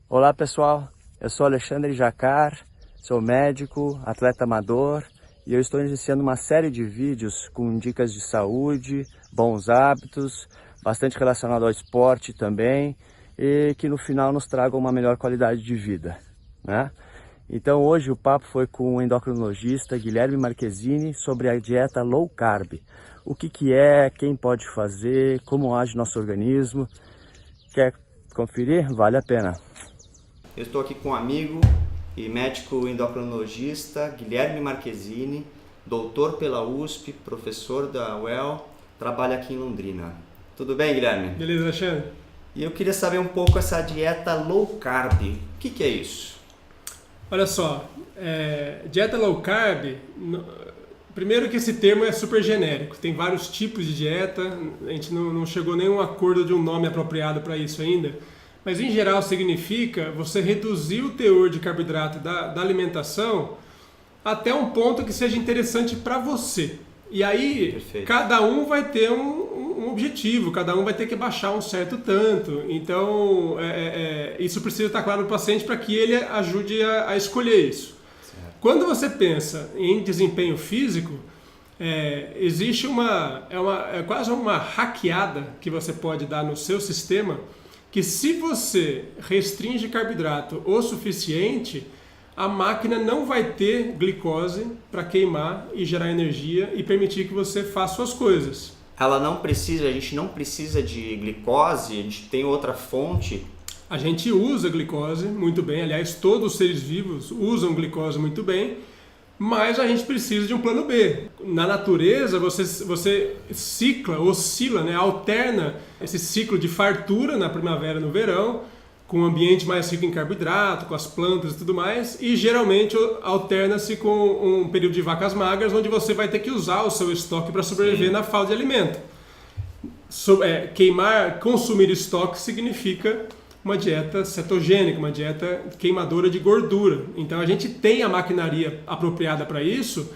Olá pessoal, eu sou Alexandre Jacar, sou médico, atleta amador e eu estou iniciando uma série de vídeos com dicas de saúde, bons hábitos, bastante relacionado ao esporte também e que no final nos tragam uma melhor qualidade de vida, né? Então hoje o papo foi com o endocrinologista Guilherme Marchesini sobre a dieta low carb. O que é, quem pode fazer, como age nosso organismo. Quer conferir? Vale a pena. Eu estou aqui com um amigo e médico endocrinologista, Guilherme Marchesini, doutor pela USP, professor da UEL, trabalha aqui em Londrina. Tudo bem, Guilherme? Beleza, Alexandre? E eu queria saber um pouco essa dieta low carb. O que é isso? Olha só, dieta low carb, primeiro que esse termo é super genérico, tem vários tipos de dieta, a gente não chegou a nenhum acordo de um nome apropriado para isso ainda, mas em geral significa você reduzir o teor de carboidrato da alimentação até um ponto que seja interessante para você. E aí, Perfeito. Cada um vai ter um objetivo, cada um vai ter que baixar um certo tanto. Então, isso precisa estar claro para o paciente para que ele ajude a escolher isso. Certo. Quando você pensa em desempenho físico, existe quase uma hackeada que você pode dar no seu sistema, que se você restringe carboidrato o suficiente, a máquina não vai ter glicose para queimar e gerar energia e permitir que você faça suas coisas. A gente não precisa de glicose, a gente tem outra fonte. A gente usa glicose muito bem, aliás, todos os seres vivos usam glicose muito bem, mas a gente precisa de um plano B. Na natureza, você oscila, né, alterna esse ciclo de fartura na primavera e no verão, com um ambiente mais rico em carboidrato, com as plantas e tudo mais, e geralmente alterna-se com um período de vacas magras, onde você vai ter que usar o seu estoque para sobreviver. Sim. Na falta de alimento. Consumir estoque significa uma dieta cetogênica, uma dieta queimadora de gordura. Então a gente tem a maquinaria apropriada para isso.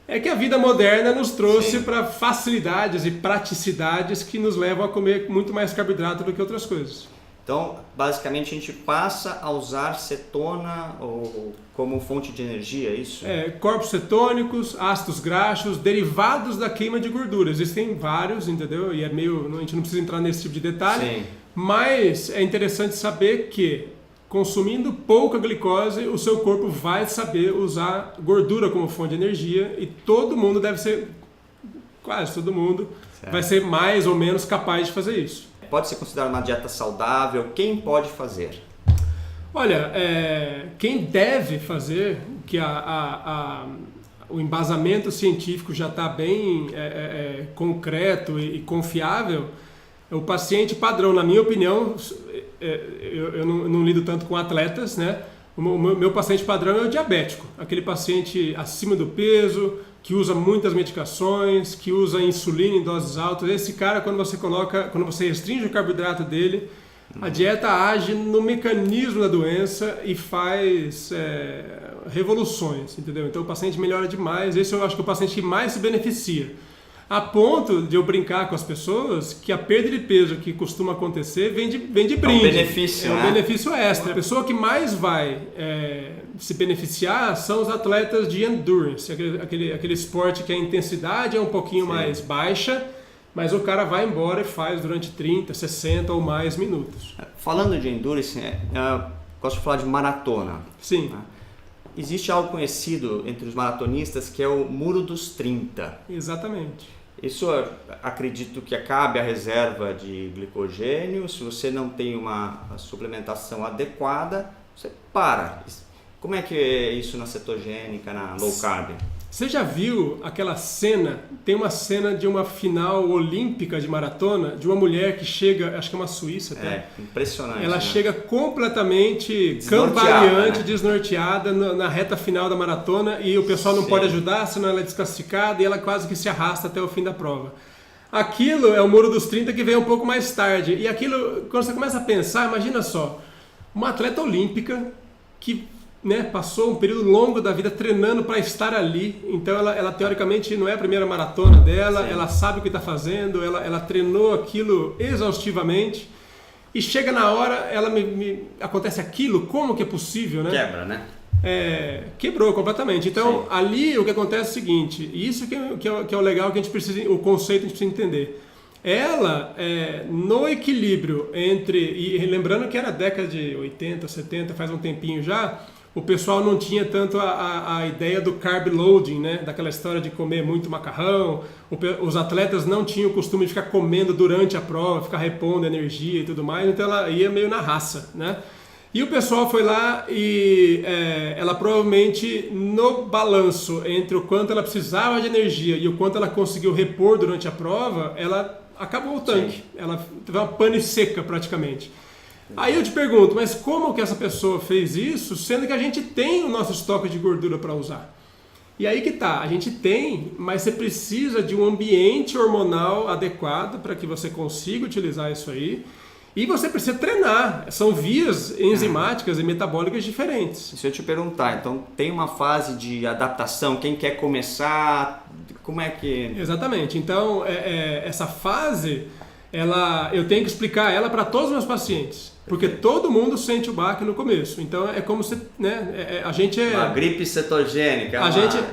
É que a vida moderna nos trouxe para facilidades e praticidades que nos levam a comer muito mais carboidrato do que outras coisas. Então, basicamente, a gente passa a usar cetona como fonte de energia, é isso? Corpos cetônicos, ácidos graxos, derivados da queima de gordura. Existem vários, entendeu? E a gente não precisa entrar nesse tipo de detalhe. Sim. Mas é interessante saber que, consumindo pouca glicose, o seu corpo vai saber usar gordura como fonte de energia e quase todo mundo, vai ser mais ou menos capaz de fazer isso. Pode ser considerada uma dieta saudável? Quem pode fazer? Olha, quem deve fazer, que o embasamento científico já está bem concreto e confiável, o paciente padrão, na minha opinião, eu não lido tanto com atletas, né? O meu paciente padrão é o diabético, aquele paciente acima do peso, que usa muitas medicações, que usa insulina em doses altas. Esse cara, quando você restringe o carboidrato dele, a dieta age no mecanismo da doença e faz revoluções, entendeu? Então o paciente melhora demais. Esse eu acho que é o paciente que mais se beneficia. A ponto de eu brincar com as pessoas que a perda de peso que costuma acontecer vem de brinde. É um benefício, né? Um benefício extra. A pessoa que mais vai se beneficiar são os atletas de endurance, aquele esporte que a intensidade é um pouquinho mais baixa, mas o cara vai embora e faz durante 30, 60 ou mais minutos. Falando de endurance, gosto de falar de maratona. Sim. Né? Existe algo conhecido entre os maratonistas que é o muro dos 30. Exatamente. Isso acredito que acabe a reserva de glicogênio. Se você não tem uma suplementação adequada, você para. Como é que é isso na cetogênica, na low carb? Você já viu aquela cena? Tem uma cena de uma final olímpica de maratona, de uma mulher que chega, acho que é uma suíça até. Impressionante. Ela né? chega completamente cambaleante, né? Desnorteada na reta final da maratona e o pessoal não pode ajudar, senão ela é desclassificada e ela quase que se arrasta até o fim da prova. Aquilo é o muro dos 30 que vem um pouco mais tarde. E aquilo, quando você começa a pensar, imagina só, uma atleta olímpica que passou um período longo da vida treinando para estar ali, então ela teoricamente não é a primeira maratona dela, ela sabe o que está fazendo, ela treinou aquilo exaustivamente e chega na hora, ela acontece aquilo, como que é possível, né? Quebra, né? Quebrou completamente. Então, Sim. ali o que acontece é o seguinte, e isso que é o legal, que a gente precisa, o conceito a gente precisa entender. Ela, no equilíbrio entre, e lembrando que era década de 80, 70, faz um tempinho já, o pessoal não tinha tanto a ideia do carb loading, né? Daquela história de comer muito macarrão, os atletas não tinham o costume de ficar comendo durante a prova, ficar repondo energia e tudo mais, então ela ia meio na raça, né? E o pessoal foi lá e ela provavelmente, no balanço entre o quanto ela precisava de energia e o quanto ela conseguiu repor durante a prova, ela acabou o tanque. Sim. Ela teve uma pane seca praticamente. Aí eu te pergunto, mas como que essa pessoa fez isso, sendo que a gente tem o nosso estoque de gordura para usar? E aí que tá, a gente tem, mas você precisa de um ambiente hormonal adequado para que você consiga utilizar isso aí. E você precisa treinar, são vias enzimáticas e metabólicas diferentes. Se eu te perguntar, então tem uma fase de adaptação, quem quer começar, como é que... Exatamente, então essa fase, eu tenho que explicar ela para todos os meus pacientes, porque todo mundo sente o baque no começo, então é como se, né, a gente uma gripe cetogênica.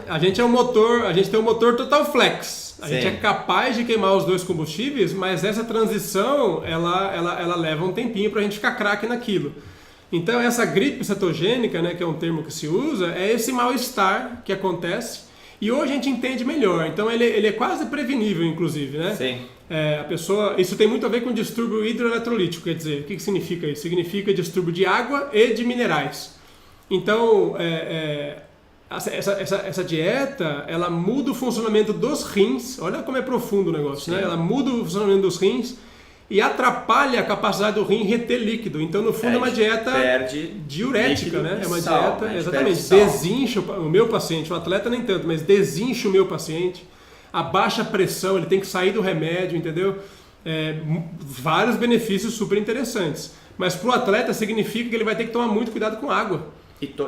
A gente é um motor, a gente tem um motor total flex. A Sim. gente é capaz de queimar os dois combustíveis, mas essa transição, ela leva um tempinho para a gente ficar craque naquilo. Então, essa gripe cetogênica, né, que é um termo que se usa, é esse mal-estar que acontece. E hoje a gente entende melhor. Então, ele é quase prevenível, inclusive, né? Sim. A pessoa, isso tem muito a ver com distúrbio hidroeletrolítico, quer dizer, o que significa isso? Significa distúrbio de água e de minerais. Então, essa dieta, ela muda o funcionamento dos rins, olha como é profundo o negócio, né? Ela muda o funcionamento dos rins e atrapalha a capacidade do rim reter líquido. Então, no fundo, é uma dieta diurética, né? É uma dieta, exatamente, desincha o meu paciente, o atleta nem tanto, mas desincha o meu paciente, abaixa a pressão, ele tem que sair do remédio, entendeu? Vários benefícios super interessantes. Mas para o atleta significa que ele vai ter que tomar muito cuidado com água.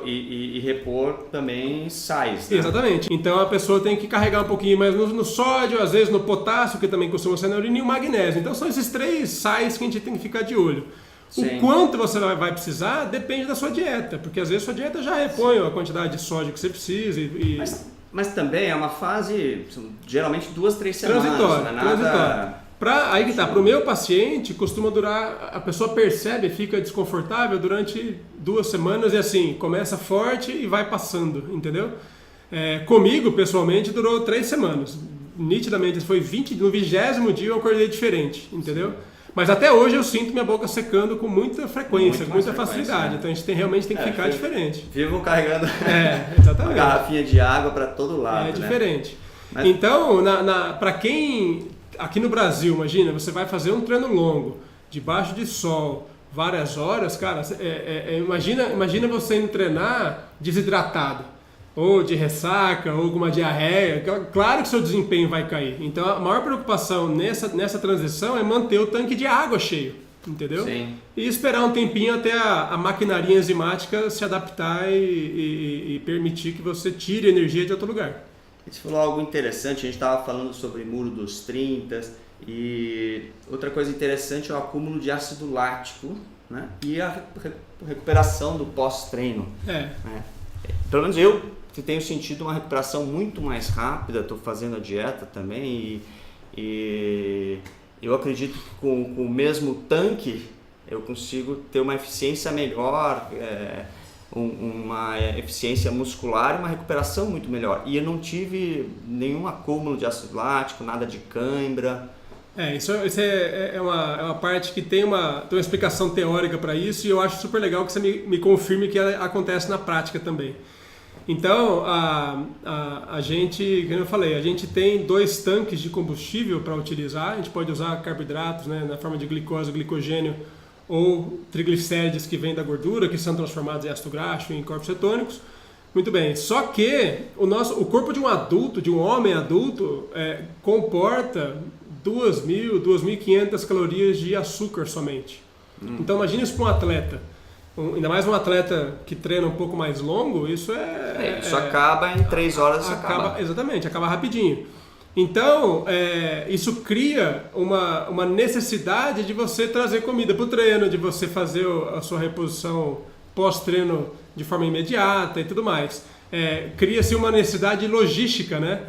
E repor também sais, né? Exatamente. Então a pessoa tem que carregar um pouquinho mais no sódio, às vezes no potássio, que também costuma ser na urina, e o magnésio. Então são esses 3 sais que a gente tem que ficar de olho. Sim. O quanto você vai precisar depende da sua dieta, porque às vezes a sua dieta já repõe a quantidade de sódio que você precisa. Mas também é uma fase, geralmente 2, 3 semanas. Transitória. Aí que tá, para o meu paciente costuma durar, a pessoa percebe, fica desconfortável durante 2 semanas e assim, começa forte e vai passando, entendeu? Comigo, pessoalmente, durou 3 semanas. Nitidamente, foi no 20º dia eu acordei diferente, entendeu? Mas até hoje eu sinto minha boca secando com muita frequência, com muita facilidade. Então a gente realmente tem que ficar diferente. Vivo carregando exatamente. uma garrafinha de água para todo lado. É diferente. Né? Então, para quem... Aqui no Brasil, imagina, você vai fazer um treino longo, debaixo de sol, várias horas, cara, imagina você indo treinar desidratado, ou de ressaca, ou com uma diarreia, claro que seu desempenho vai cair. Então a maior preocupação nessa transição é manter o tanque de água cheio, entendeu? Sim. E esperar um tempinho até a maquinaria enzimática se adaptar e permitir que você tire energia de outro lugar. Você falou algo interessante, a gente estava falando sobre muro dos 30 e outra coisa interessante é o acúmulo de ácido lático, né? E a recuperação do pós-treino. Pelo menos eu tenho sentido uma recuperação muito mais rápida, estou fazendo a dieta também e eu acredito que com o mesmo tanque eu consigo ter uma eficiência melhor, uma eficiência muscular e uma recuperação muito melhor. E eu não tive nenhum acúmulo de ácido lático, nada de cãibra. Isso é uma parte que tem uma explicação teórica para isso e eu acho super legal que você me confirme que ela acontece na prática também. Então, a gente, como eu falei, a gente tem 2 tanques de combustível para utilizar. A gente pode usar carboidratos, né, na forma de glicose, glicogênio, ou triglicérides que vêm da gordura, que são transformados em ácido graxo, em corpos cetônicos. Muito bem, só que o corpo de um adulto, de um homem adulto, comporta 2.000, 2.500 calorias de açúcar somente. Então imagine isso para um atleta. Ainda mais um atleta que treina um pouco mais longo, isso isso acaba em 3 horas. Exatamente, acaba rapidinho. Então, isso cria uma necessidade de você trazer comida para o treino, de você fazer a sua reposição pós-treino de forma imediata e tudo mais. Cria-se uma necessidade logística, né?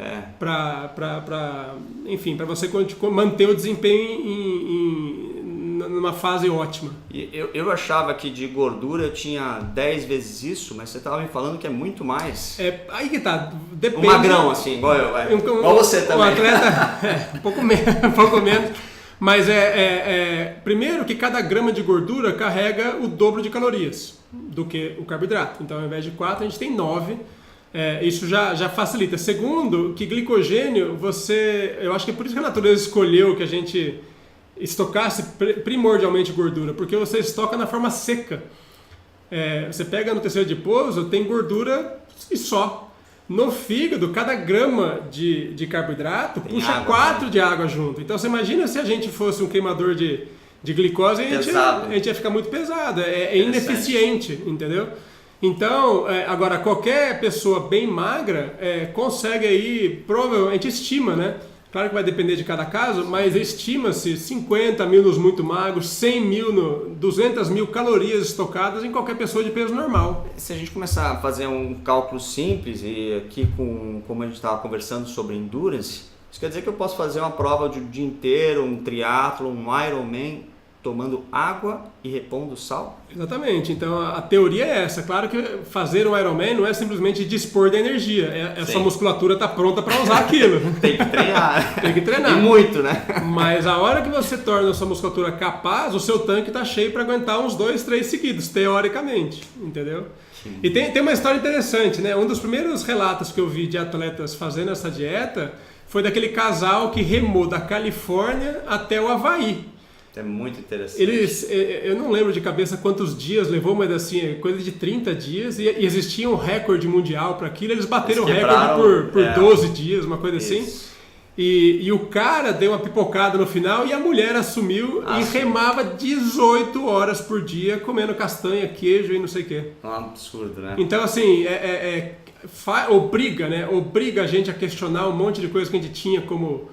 Enfim, para você manter o desempenho numa fase ótima. E eu achava que de gordura tinha 10 vezes isso, mas você estava me falando que é muito mais. Aí que tá, depende. Um magrão, assim, igual eu. Igual você também. Um atleta, um pouco menos. Mas primeiro que cada grama de gordura carrega o dobro de calorias do que o carboidrato. Então, ao invés de 4, a gente tem 9. Isso já facilita. Segundo, que glicogênio, eu acho que é por isso que a natureza escolheu que a gente estocasse primordialmente gordura, porque você estoca na forma seca. Você pega no tecido adiposo, tem gordura e só. No fígado, cada grama de carboidrato puxa 4 de água junto. Então você imagina se a gente fosse um queimador de glicose, a gente ia ficar muito pesado, ineficiente, entendeu? Então, agora, qualquer pessoa bem magra consegue aí, provavelmente estima, né? Claro que vai depender de cada caso, mas estima-se 50 mil nos muito magros, 100 mil, 200 mil calorias estocadas em qualquer pessoa de peso normal. Se a gente começar a fazer um cálculo simples, e aqui como a gente estava conversando sobre endurance, isso quer dizer que eu posso fazer uma prova de um dia inteiro, um triatlo, um Ironman, tomando água e repondo sal? Exatamente, então a teoria é essa. Claro que fazer um Ironman não é simplesmente dispor da energia, sua musculatura está pronta para usar aquilo. Tem que treinar. Tem que treinar. E muito, né? Mas a hora que você torna a sua musculatura capaz, o seu tanque está cheio para aguentar uns 2, 3 seguidos, teoricamente, entendeu? Sim. E tem uma história interessante, né? Um dos primeiros relatos que eu vi de atletas fazendo essa dieta foi daquele casal que remou da Califórnia até o Havaí. É muito interessante. Eu não lembro de cabeça quantos dias levou, mas assim, coisa de 30 dias, e existia um recorde mundial para aquilo, eles bateram o recorde por 12 dias, uma coisa assim. E o cara deu uma pipocada no final e a mulher assumiu e remava 18 horas por dia comendo castanha, queijo e não sei o quê. É um absurdo, né? Então assim, obriga a gente a questionar um monte de coisa que a gente tinha como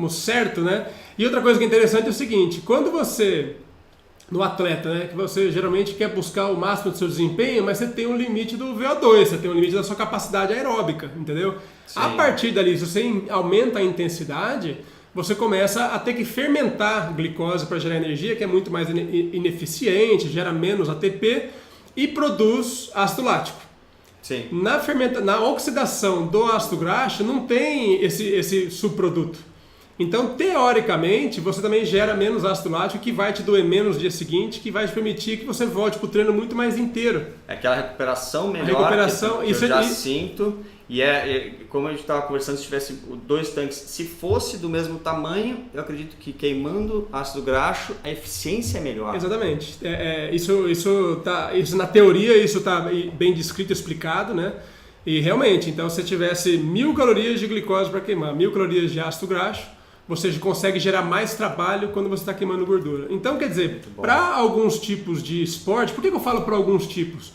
certo, né? E outra coisa que é interessante é o seguinte, quando você, no atleta, né, que você geralmente quer buscar o máximo do seu desempenho, mas você tem um limite do VO2, você tem um limite da sua capacidade aeróbica, entendeu? Sim. A partir dali, se você aumenta a intensidade, você começa a ter que fermentar glicose para gerar energia, que é muito mais ineficiente, gera menos ATP e produz ácido lático. Sim. Na oxidação do ácido graxo não tem esse subproduto. Então, teoricamente, você também gera menos ácido lático, que vai te doer menos no dia seguinte, que vai te permitir que você volte para o treino muito mais inteiro. É aquela recuperação melhor que eu já sinto. E como a gente estava conversando, se tivesse 2 tanques, se fosse do mesmo tamanho, eu acredito que queimando ácido graxo, a eficiência é melhor. Exatamente. Isso na teoria, isso está bem descrito e explicado, né? E realmente, então, se tivesse 1000 calorias de glicose para queimar, 1000 calorias de ácido graxo, você consegue gerar mais trabalho quando você está queimando gordura. Então, quer dizer, para alguns tipos de esporte, por que eu falo para alguns tipos?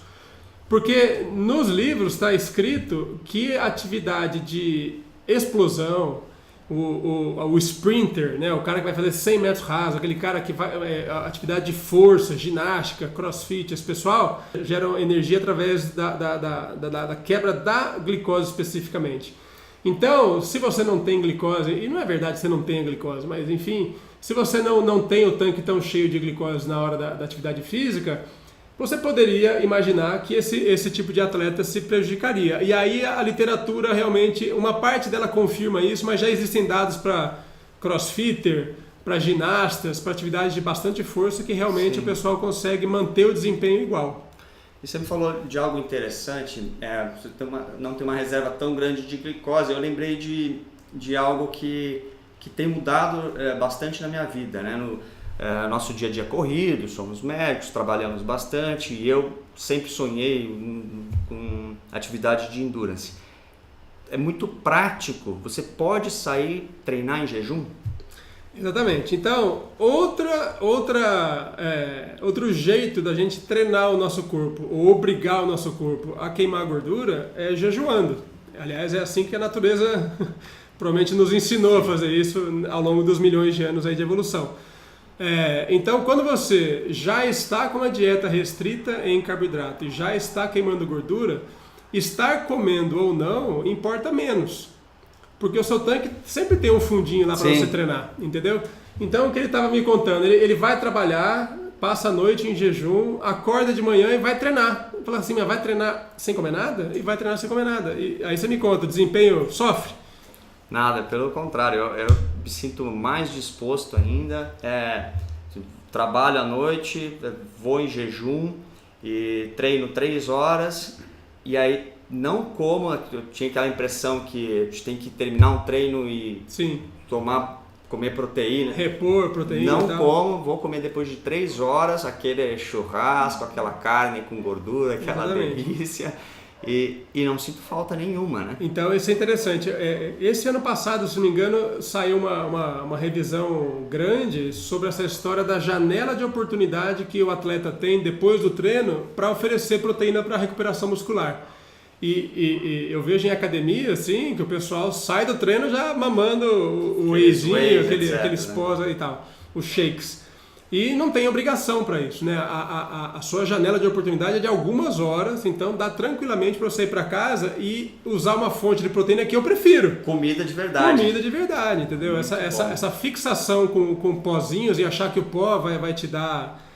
Porque nos livros está escrito que a atividade de explosão, o sprinter, né, o cara que vai fazer 100 metros rasos, aquele cara que vai, atividade de força, ginástica, crossfit, esse pessoal geram energia através da quebra da glicose especificamente. Então, se você não tem glicose, e não é verdade que você não tenha glicose, mas enfim, se você não tem o tanque tão cheio de glicose na hora da atividade física, você poderia imaginar que esse tipo de atleta se prejudicaria. E aí a literatura realmente, uma parte dela confirma isso, mas já existem dados para crossfitter, para ginastas, para atividades de bastante força que realmente o pessoal consegue manter o desempenho igual. E você me falou de algo interessante, você não tem uma reserva tão grande de glicose. Eu lembrei de algo que tem mudado bastante na minha vida, né? No nosso dia a dia corrido, somos médicos, trabalhamos bastante e eu sempre sonhei com atividade de endurance. É muito prático, você pode sair treinar em jejum? Exatamente. Então, outro jeito da gente treinar o nosso corpo, ou obrigar o nosso corpo a queimar gordura, é jejuando. Aliás, é assim que a natureza provavelmente nos ensinou a fazer isso ao longo dos milhões de anos aí de evolução. Então, quando você já está com uma dieta restrita em carboidrato e já está queimando gordura, estar comendo ou não importa menos. Porque o seu tanque sempre tem um fundinho lá para você treinar, entendeu? Então, o que ele estava me contando, ele vai trabalhar, passa a noite em jejum, acorda de manhã e vai treinar. Fala assim, mas vai treinar sem comer nada? E vai treinar sem comer nada. E aí você me conta, o desempenho sofre? Nada, pelo contrário, eu me sinto mais disposto ainda. Trabalho à noite, vou em jejum e treino 3 horas e aí não como. Eu tinha aquela impressão que a gente tem que terminar um treino e comer proteína. Repor proteína. Não como, vou comer depois de 3 horas aquele churrasco, aquela carne com gordura, aquela delícia. E não sinto falta nenhuma, né? Então isso é interessante. Esse ano passado, se não me engano, saiu uma revisão grande sobre essa história da janela de oportunidade que o atleta tem depois do treino para oferecer proteína para recuperação muscular. E eu vejo em academia, assim, que o pessoal sai do treino já mamando o wheyzinho, aqueles pós e tal, os shakes. E não tem obrigação para isso, né? A sua janela de oportunidade é de algumas horas, então dá tranquilamente para você ir para casa e usar uma fonte de proteína que eu prefiro. Comida de verdade. Comida de verdade, entendeu? Essa fixação com pozinhos e achar que o pó vai te dar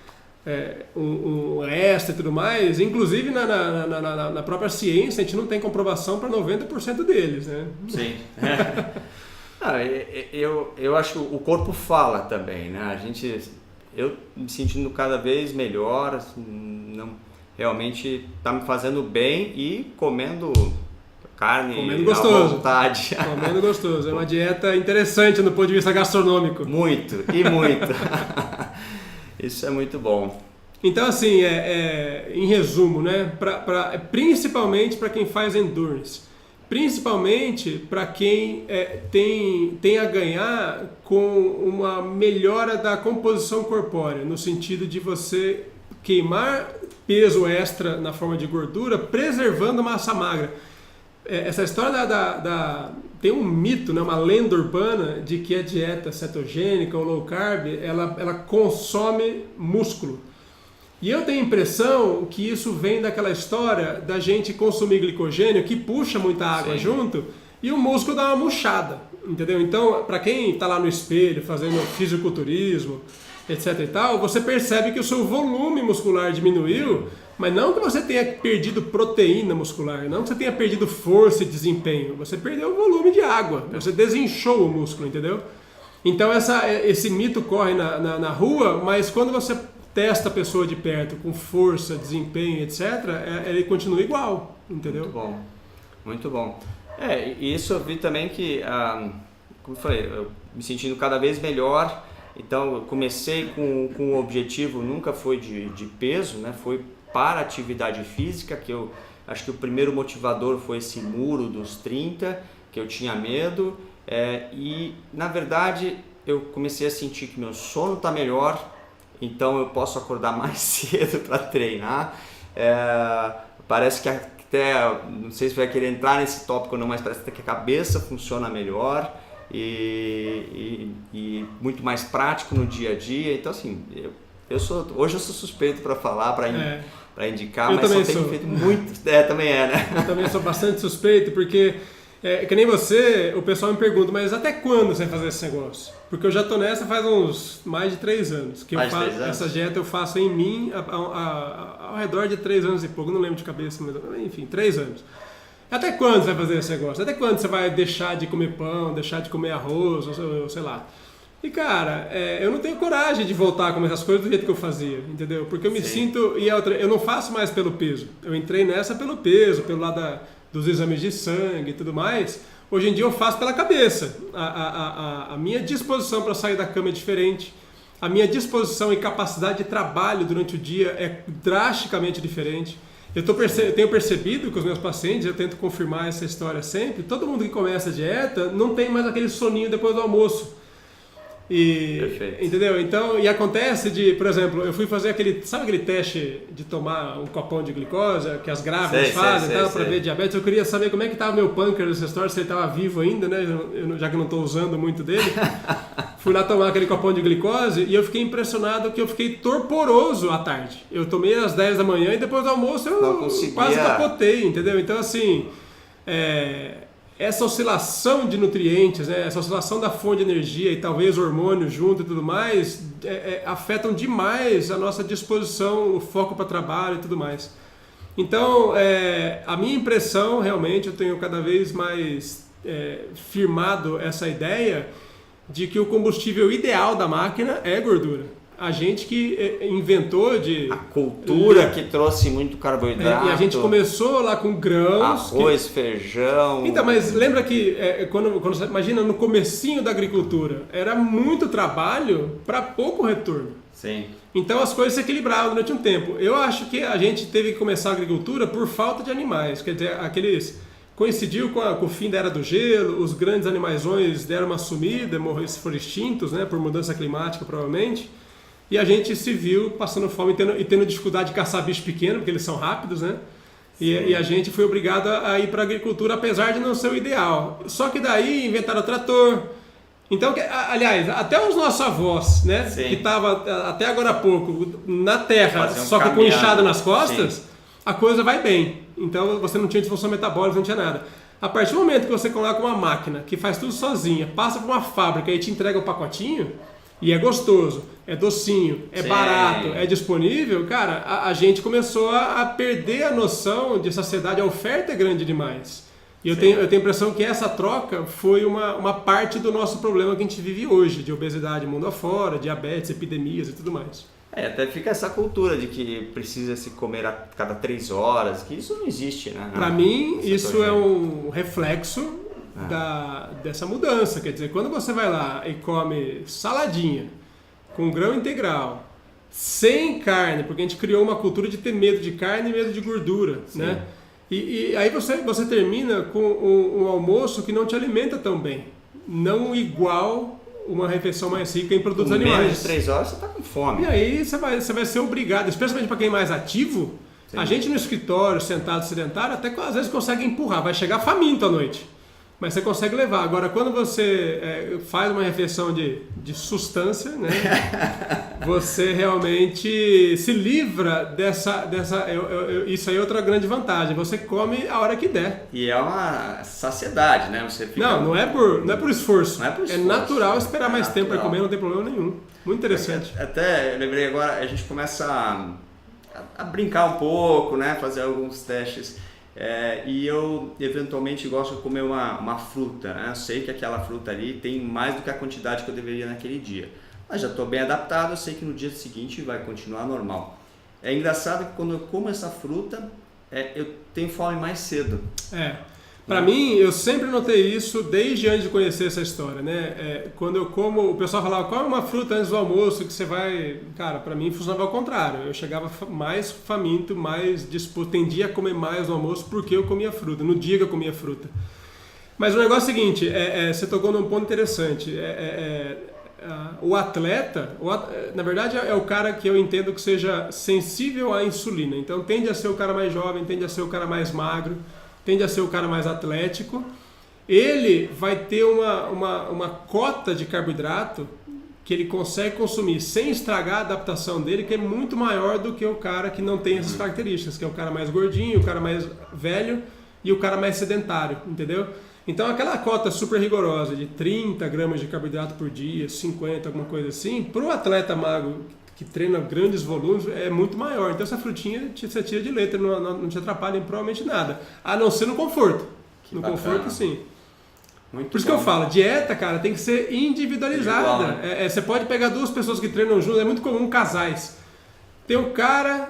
um extra e tudo mais, inclusive na própria ciência a gente não tem comprovação para 90% deles, né? Sim. Eu acho que o corpo fala também, né? Eu me sentindo cada vez melhor, realmente está me fazendo bem e comendo carne à vontade. Comendo gostoso. É uma dieta interessante do ponto de vista gastronômico. Muito. Isso é muito bom. Então, assim, em resumo, né? Principalmente para quem faz endurance. Principalmente para quem tem a ganhar com uma melhora da composição corpórea, no sentido de você queimar peso extra na forma de gordura, preservando massa magra. Essa história tem um mito, né, uma lenda urbana de que a dieta cetogênica ou low carb, ela consome músculo. E eu tenho a impressão que isso vem daquela história da gente consumir glicogênio que puxa muita água junto e o músculo dá uma murchada, entendeu? Então, para quem está lá no espelho fazendo fisiculturismo, etc e tal, você percebe que o seu volume muscular diminuiu, mas não que você tenha perdido proteína muscular, não que você tenha perdido força e desempenho, você perdeu o volume de água, você desinchou o músculo, entendeu? Então esse mito corre na rua, mas quando você testa a pessoa de perto com força, desempenho, etc., ele continua igual, entendeu? Muito bom. E isso eu vi também que, como eu falei, eu me sentindo cada vez melhor, então eu comecei com o objetivo, nunca foi de peso, né? Foi para atividade física, que eu acho que o primeiro motivador foi esse muro dos 30, que eu tinha medo, e na verdade eu comecei a sentir que meu sono está melhor, então eu posso acordar mais cedo para treinar. Parece que até, não sei se vai querer entrar nesse tópico ou não, mas parece que a cabeça funciona melhor e muito mais prático no dia a dia. Então assim, hoje eu sou suspeito para falar, para indicar, mas só tenho feito muito. Também né? Eu também sou bastante suspeito, porque que nem você, o pessoal me pergunta, mas até quando você vai fazer esse negócio? Porque eu já tô nessa faz uns mais de 3 anos. Que essa dieta eu faço em mim ao redor de 3 anos e pouco, não lembro de cabeça, mas enfim, 3 anos. Até quando você vai fazer esse negócio? Até quando você vai deixar de comer pão, deixar de comer arroz, ou sei lá? E cara, eu não tenho coragem de voltar a comer essas coisas do jeito que eu fazia, entendeu? Porque eu me sinto, eu não faço mais pelo peso. Eu entrei nessa pelo peso, pelo lado dos exames de sangue e tudo mais. Hoje em dia eu faço pela cabeça. A minha disposição para sair da cama é diferente. A minha disposição e capacidade de trabalho durante o dia é drasticamente diferente. Eu tenho percebido com os meus pacientes, eu tento confirmar essa história sempre, todo mundo que começa a dieta não tem mais aquele soninho depois do almoço. Perfeito. Entendeu? Então, e acontece por exemplo, eu fui fazer sabe aquele teste de tomar um copão de glicose, que as grávidas fazem, para ver diabetes? Eu queria saber como é que estava meu pâncreas nessa história, se ele estava vivo ainda, né? Já que eu não estou usando muito dele. Fui lá tomar aquele copão de glicose e eu fiquei impressionado que eu fiquei torporoso à tarde. Eu tomei às 10 da manhã e depois do almoço eu quase capotei, entendeu? Então, assim, essa oscilação de nutrientes, né, essa oscilação da fonte de energia e talvez hormônio junto e tudo mais, afetam demais a nossa disposição, o foco para trabalho e tudo mais. Então, a minha impressão, realmente, eu tenho cada vez mais firmado essa ideia de que o combustível ideal da máquina é gordura. A gente que inventou a cultura que trouxe muito carboidrato. E a gente começou lá com grãos. Arroz, feijão. Então, mas lembra que quando você imagina no comecinho da agricultura, era muito trabalho para pouco retorno. Sim. Então as coisas se equilibravam durante um tempo. Eu acho que a gente teve que começar a agricultura por falta de animais. Quer dizer, coincidiu com o fim da Era do Gelo, os grandes animaisões deram uma sumida, foram extintos, né, por mudança climática provavelmente. E a gente se viu passando fome e tendo dificuldade de caçar bicho pequeno, porque eles são rápidos, né? E a gente foi obrigado a ir para a agricultura, apesar de não ser o ideal. Só que daí inventaram o trator. Então, aliás, até os nossos avós, né? Sim. Que estavam até agora há pouco na terra, só que com inchado nas costas, sim, a coisa vai bem. Então você não tinha disfunção metabólica, não tinha nada. A partir do momento que você coloca uma máquina que faz tudo sozinha, passa por uma fábrica e te entrega o pacotinho, e é gostoso, é docinho, é sim, barato, é disponível, cara, a gente começou a perder a noção de saciedade, a oferta é grande demais. E eu tenho a impressão que essa troca foi uma parte do nosso problema que a gente vive hoje, de obesidade mundo afora, diabetes, epidemias e tudo mais. Até fica essa cultura de que precisa se comer a cada 3 horas, que isso não existe, né? Para mim, isso é um reflexo dessa mudança. Quer dizer, quando você vai lá e come saladinha com grão integral, sem carne, porque a gente criou uma cultura de ter medo de carne e medo de gordura, sim, né? E aí você termina com um almoço que não te alimenta tão bem, não igual uma refeição mais rica em produtos animais. Menos de 3 horas você está com fome. E aí você vai ser obrigado, especialmente para quem é mais ativo, sim, a gente no escritório, sentado, sedentário, até às vezes consegue empurrar, vai chegar faminto à noite. Mas você consegue levar. Agora, quando você faz uma refeição de substância, né, você realmente se livra dessa isso aí é outra grande vantagem. Você come a hora que der. E é uma saciedade, né? Você fica... Não é por esforço. Não é por esforço. É natural esperar mais tempo para comer, não tem problema nenhum. Muito interessante. Até eu lembrei agora, a gente começa a brincar um pouco, né? Fazer alguns testes. E eu eventualmente gosto de comer uma fruta, né? Eu sei que aquela fruta ali tem mais do que a quantidade que eu deveria naquele dia, mas já estou bem adaptado, eu sei que no dia seguinte vai continuar normal. É engraçado que quando eu como essa fruta, eu tenho fome mais cedo. Para mim, eu sempre notei isso desde antes de conhecer essa história, né? Quando eu como, o pessoal falava, come uma fruta antes do almoço que você vai... Cara, para mim funcionava ao contrário. Eu chegava mais faminto, mais disposto, tendia a comer mais no almoço porque eu comia fruta, no dia que eu comia fruta. Mas o negócio é o seguinte, você tocou num ponto interessante. O atleta, na verdade, é o cara que eu entendo que seja sensível à insulina. Então tende a ser o cara mais jovem, tende a ser o cara mais magro, tende a ser o cara mais atlético, ele vai ter uma cota de carboidrato que ele consegue consumir sem estragar a adaptação dele, que é muito maior do que o cara que não tem essas características, que é o cara mais gordinho, o cara mais velho e o cara mais sedentário, entendeu? Então aquela cota super rigorosa de 30 gramas de carboidrato por dia, 50, alguma coisa assim, para o atleta magro que treina grandes volumes, é muito maior. Então essa frutinha você tira de letra, não te atrapalha em provavelmente nada. A não ser no conforto. No conforto, sim. Muito Por isso que eu falo, dieta, cara, tem que ser individualizada. Igual, né? Você pode pegar 2 pessoas que treinam juntas, é muito comum casais. Tem um cara,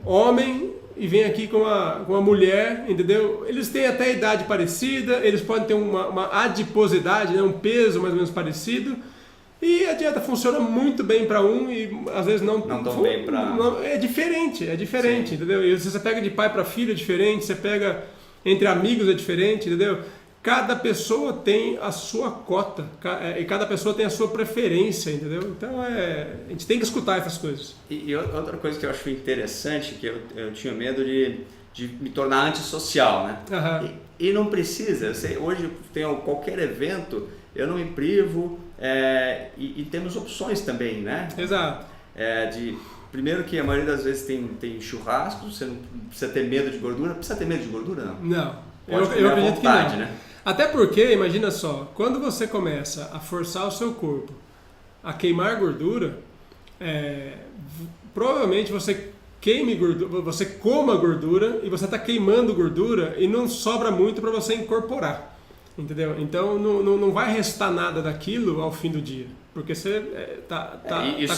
homem, e vem aqui com uma mulher, entendeu? Eles têm até a idade parecida, eles podem ter uma adiposidade, né? Um peso mais ou menos parecido. E a dieta funciona muito bem para um e às vezes não tão bem para... É diferente, entendeu? E se você pega de pai para filho é diferente, você pega entre amigos é diferente, entendeu? cada pessoa tem a sua cota, e cada pessoa tem a sua preferência, entendeu? Então a gente tem que escutar essas coisas. E outra coisa que eu acho interessante, que eu tinha medo de me tornar antissocial, né? Uhum. E não precisa. Hoje tem qualquer evento, eu não me privo, e temos opções também, né? Exato. Primeiro que a maioria das vezes tem churrasco, você não precisa ter medo de gordura. Precisa ter medo de gordura, não? Não. Eu acredito vontade, que não. Né? Até porque, imagina só, quando você começa a forçar o seu corpo a queimar gordura, provavelmente você queime gordura, você coma gordura e você está queimando gordura e não sobra muito para você incorporar, entendeu? Então não vai restar nada daquilo ao fim do dia, porque você tá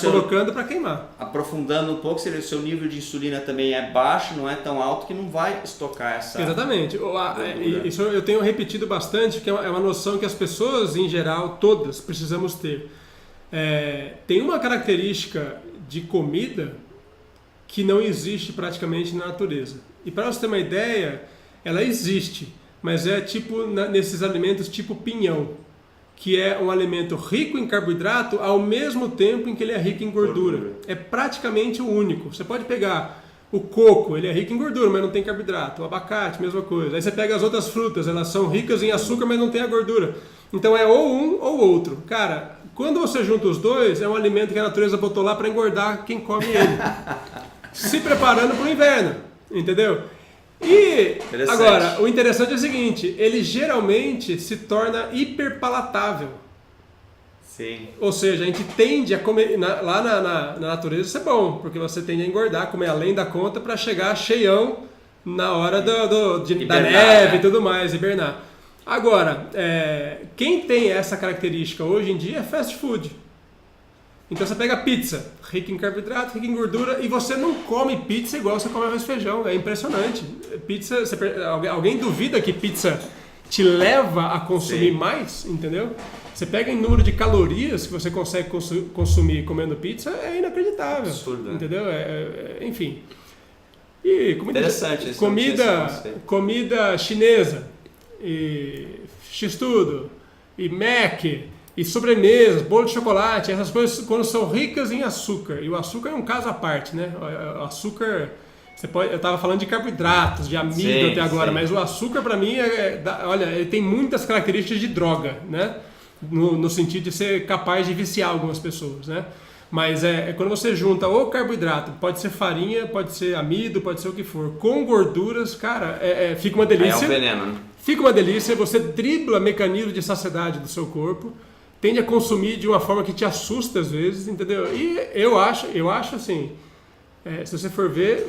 colocando para queimar. Aprofundando um pouco, o seu nível de insulina também é baixo, não é tão alto que não vai estocar essa... Exatamente. Isso eu tenho repetido bastante, que é uma noção que as pessoas em geral, todas, precisamos ter. Tem uma característica de comida que não existe praticamente na natureza. E para você ter uma ideia, ela existe, mas é tipo nesses alimentos tipo pinhão, que é um alimento rico em carboidrato ao mesmo tempo em que ele é rico em gordura. É praticamente o único. Você pode pegar o coco, ele é rico em gordura, mas não tem carboidrato. O abacate, mesma coisa. Aí você pega as outras frutas, elas são ricas em açúcar, mas não tem a gordura. Então é ou um ou outro. Cara, quando você junta os dois, é um alimento que a natureza botou lá para engordar quem come ele. Se preparando para o inverno, entendeu? E agora, o interessante é o seguinte, ele geralmente se torna hiperpalatável. Sim. Ou seja, a gente tende a comer, lá na natureza isso é bom, porque você tende a engordar, comer além da conta para chegar cheião na hora da neve e tudo mais, hibernar. Agora, quem tem essa característica hoje em dia é fast food. Então você pega pizza, rica em carboidrato, rica em gordura, e você não come pizza igual você come arroz e feijão. É impressionante. Pizza, alguém duvida que pizza te leva a consumir mais, entendeu? Você pega em número de calorias que você consegue consumir comendo pizza, é inacreditável. Absurdo, entendeu? Enfim. E interessante. Comida chinesa, e x-tudo, e Mac, e sobremesas, bolo de chocolate, essas coisas quando são ricas em açúcar. E o açúcar é um caso à parte, né? O açúcar, eu estava falando de carboidratos, de amido até agora, mas o açúcar para mim, olha, ele tem muitas características de droga, né? No sentido de ser capaz de viciar algumas pessoas, né? Mas quando você junta o carboidrato, pode ser farinha, pode ser amido, pode ser o que for, com gorduras, cara, fica uma delícia. É um veneno, né? Fica uma delícia, você dribla mecanismo de saciedade do seu corpo, tende a consumir de uma forma que te assusta às vezes, entendeu? E eu acho assim, se você for ver,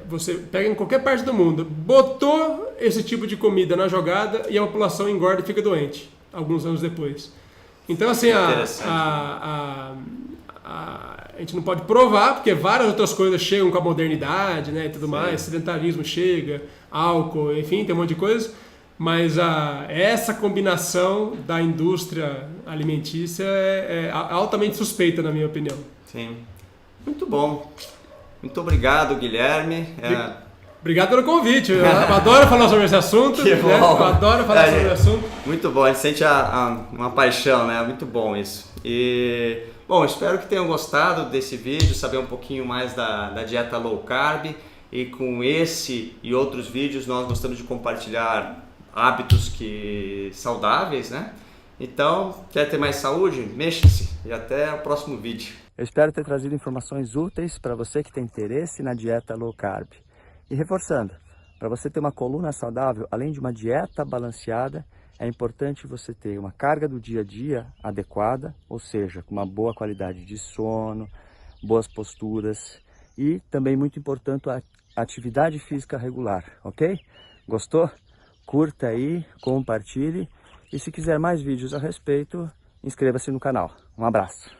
você pega em qualquer parte do mundo, botou esse tipo de comida na jogada e a população engorda e fica doente, alguns anos depois. Então assim, a gente não pode provar, porque várias outras coisas chegam com a modernidade, né, e tudo mais, sedentarismo chega, álcool, enfim, tem um monte de coisa. Mas essa combinação da indústria alimentícia é altamente suspeita, na minha opinião. Sim. Muito bom. Muito obrigado, Guilherme. Obrigado pelo convite. Eu adoro falar sobre esse assunto. Que bom. Né? Eu adoro falar sobre esse assunto. Muito bom. A gente sente uma paixão, né? Muito bom isso. E, bom, espero que tenham gostado desse vídeo, saber um pouquinho mais da dieta low carb. E com esse e outros vídeos nós gostamos de compartilhar hábitos saudáveis, né? Então, quer ter mais saúde? Mexa-se e até o próximo vídeo. Eu espero ter trazido informações úteis para você que tem interesse na dieta low carb. E reforçando, para você ter uma coluna saudável, além de uma dieta balanceada, é importante você ter uma carga do dia a dia adequada, ou seja, com uma boa qualidade de sono, boas posturas e também muito importante a atividade física regular, ok? Gostou? Curta aí, compartilhe e se quiser mais vídeos a respeito, inscreva-se no canal. Um abraço!